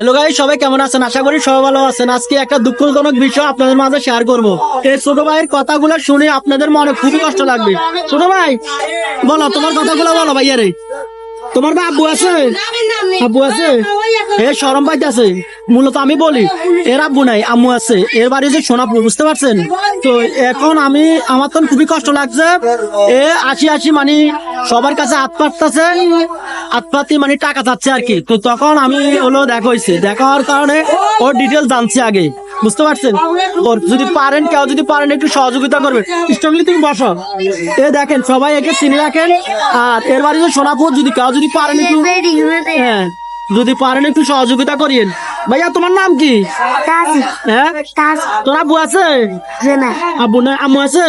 Hello guys, সবাই কেমন আছেন? আশা করি সবাই ভালো আছেন। আজকে একটা দুঃখজনক বিষয় আপনাদের মাঝে শেয়ার করব। এই ছোট ভাইয়ের কথাগুলো শুনে আপনাদের মনে খুবই কষ্ট লাগবে। ছোট ভাই, বলো তোমার কথাগুলো বলো ভাইয়া রে। তোমার বা আব্বু আছে? আব্বু আছে? এ শরম পাইতেছে। মূলত আমি বলি এর আব্বু নাই, আম্মু আছে। এর বাড়ি যে সোনাপুর, বুঝতে পারছেন? তো এখন আমার তো খুবই কষ্ট লাগছে। এ আসি মানে সবার কাছে হাত পাততেছে, হাত পাতি মানে টাকা চাচ্ছে আর কি। তো তখন আমি হলো দেখা হয়েছে, দেখা হওয়ার কারণে ওর ডিটেলস জানছি আগে, বুঝতে পারছেন? ওর যদি পারেন, কেউ যদি পারেন একটু সহযোগিতা করবে। স্ট্রংলি তুমি বসো। এ দেখেন, সবাই একে চিনে রাখেন। আর এর বাড়ি যে সোনাপুর, যদি কেউ যদি পারেন একটু, হ্যাঁ যদি পারেন একটু সহযোগিতা করিয়েন। ভাইয়া তোমার নাম কি? হ্যাঁ, তোর আব্বু আছে? আব্বু না, আম্মু আছে?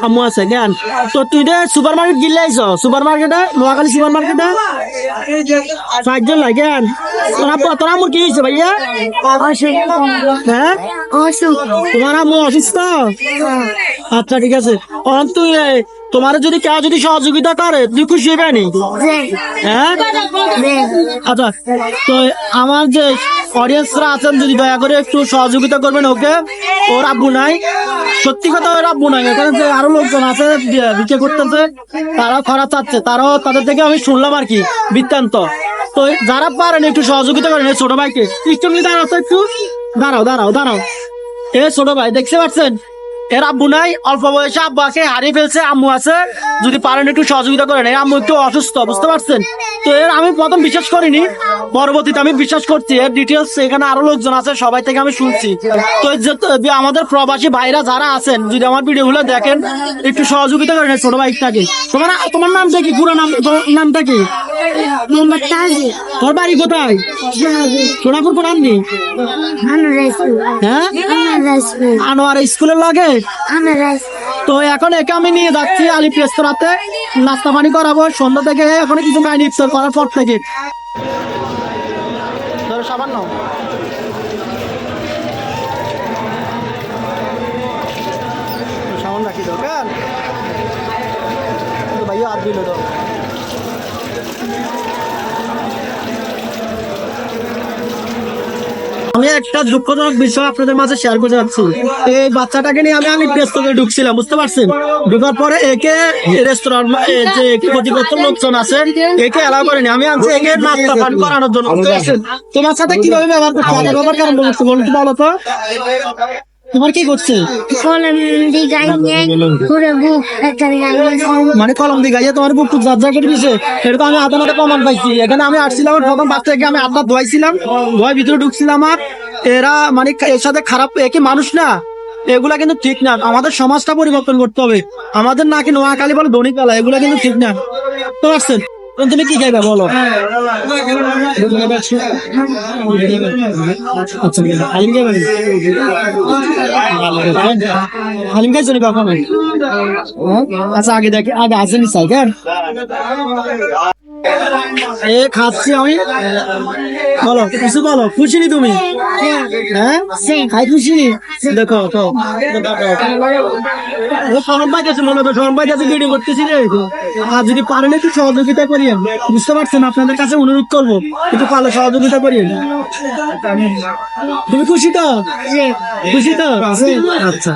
আম্মু আছে জ্ঞান। তো তুই রে সুপার মার্কেট গিলে আইস, সুপার মার্কেটে, নোয়াখালী সুপার মার্কেটে 5 জন লাগেন। তোর আম্মুর কি হয়েছে ভাইয়া? হ্যাঁ, তোমার আম্মু অসুস্থ? আচ্ছা ঠিক আছে। তুই তোমার যদি কেউ যদি সহযোগিতা করে তুই খুশি হবে নি? হ্যাঁ, আচ্ছা। তো আমার যে অডিয়েন্সরা আছেন, যদি দয়া করে একটু সহযোগিতা করবেন ওকে। ওর আব্বু নাই, সত্যি কথা ওর আব্বু নাই। এখানে যে আরো লোকজন আছে ভিক্ষে করতেছে, তারাও খরা চাচ্ছে, তারাও তাদের থেকে আমি শুনলাম আর কি বৃত্তান্ত। তো যারা পারেন একটু সহযোগিতা করেন এই ছোট ভাইকে। দাঁড়াও তো একটু, দাঁড়াও। এ ছোট ভাই, দেখতে পাচ্ছেন এর আব্বু নাই, অল্প বয়সে আব্বু আছে, হারিয়ে ফেলছে। আম্মু আছে, যদি পারেন একটু সহযোগিতা করেন। এই আম্মু একটু অসুস্থ, বুঝতে পারছেন? তো এর আমি প্রথম বিশ্বাস করিনি, পরবর্তীতে আমি বিশ্বাস করছি। এর ডিটেলস এখানে আরো লোকজন আছে, সবাই থেকে আমি শুনছি। তো আমাদের প্রবাসী ভাইরা যারা আছেন, যদি আমার ভিডিও গুলো দেখেন একটু সহযোগিতা করেন ছোট ভাইটাকে। তোমার নামটা কি? পুরো নামটা কি? তোর বাড়ি কোথায়? সোনাপুর। কোন আননি? হ্যাঁ, আনোয়ার স্কুলের লাগে। তো এখন একে আমি নিয়ে যাচ্ছি আলিপ রেস্তোরাঁতে, নাস্তা পানি করাবো সন্ধ্যা থেকে। এখন কিছু খাইনি, ইফতার করার পর থেকে। ধরো সাবান নাও। সাবান রাখি দরকার ভাইয়া, আর দিল তো। আমি একটা দুঃখজনক বিষয় আপনাদের মাঝে শেয়ার করতে যাচ্ছি। এই বাচ্চাটাকে নিয়ে আমি রেস্তোরাঁয় ঢুকছিলাম, বুঝতে পারছেন? ঢুকার পরে একে রেস্তোরাঁর যে ক্ষতিগ্রস্ত লোকজন আছে একে এলাও করেনি। আমি আনছি একে নাস্তা পান করানোর জন্য, বুঝতে পারছেন? তোমার সাথে কিভাবে ব্যবহার করছে, ব্যবহার কেমন বলছো বলো তো? তোমার কি করছে? মানে কলম দিয়ে গাইয়া তোমার বুক যা করে দিছে। এটা তো আমি আদালতে প্রমাণ পাইছি। এখানে আমি আসছিলাম, প্রথম বাচ্চাকে আমি আদালত ধোয়াইছিলাম, ধোয়াই ভিতরে ঢুকছিলাম। আর এরা মানে এর সাথে খারাপ, একে মানুষ না, এগুলা কিন্তু ঠিক না। আমাদের সমাজটা পরিবর্তন করতে হবে। আমাদের নাকি নোয়াখালী বলে ধনী কালা, এগুলা কিন্তু ঠিক না, বুঝতে পারছেন? তুমি কি খাইবে বলো? হালিম খাইছো নি কখন? আচ্ছা আগে দেখে, আগে আসেনি সাইকেল এ খাচ্ছি আমি। বলো কিছু বলো, খুশি নি তুমি? হ্যাঁ, খাই খুশি নি? দেখো তো শরম পাইতেছে, মনে তো শরম পাইতেছে, ভিডিও করতেছি রে। আর যদি পারেন একটু সহযোগিতা করিয়েন, বুঝতে পারছেন? আপনাদের কাছে অনুরোধ করবো একটু পারলে সহযোগিতা করিয়েন। তুমি খুশি তো? খুশি তো? আচ্ছা,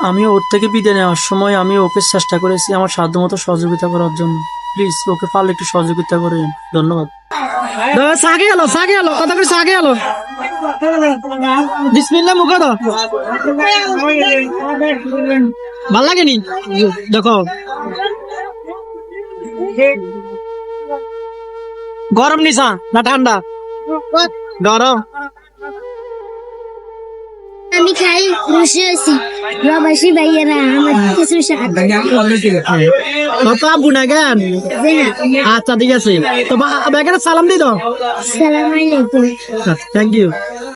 আমি ওর থেকে বিদায় নেওয়ার সময় আমি ওকে চেষ্টা করেছি আমার সাধ্যমতো সহযোগিতা করার জন্য। প্লিজ ওকে পারলে একটু সহযোগিতা করেন। ধন্যবাদ। সাগে গেল কথা করে, সাগে গেল। বিসমিল্লাহ মুখে দাও। ভাল লাগেনি? দেখো গরম নিশা না ঠান্ডা? গরম। আমি খাই খুশি হয়েছি, প্রবাসী ভাইয়েরা আমার কিছু তো আব্বু না জ্ঞান। আচ্ছা ঠিক আছে, তো সালাম দিই দাও। সালাম আলাইকুম। Thank you.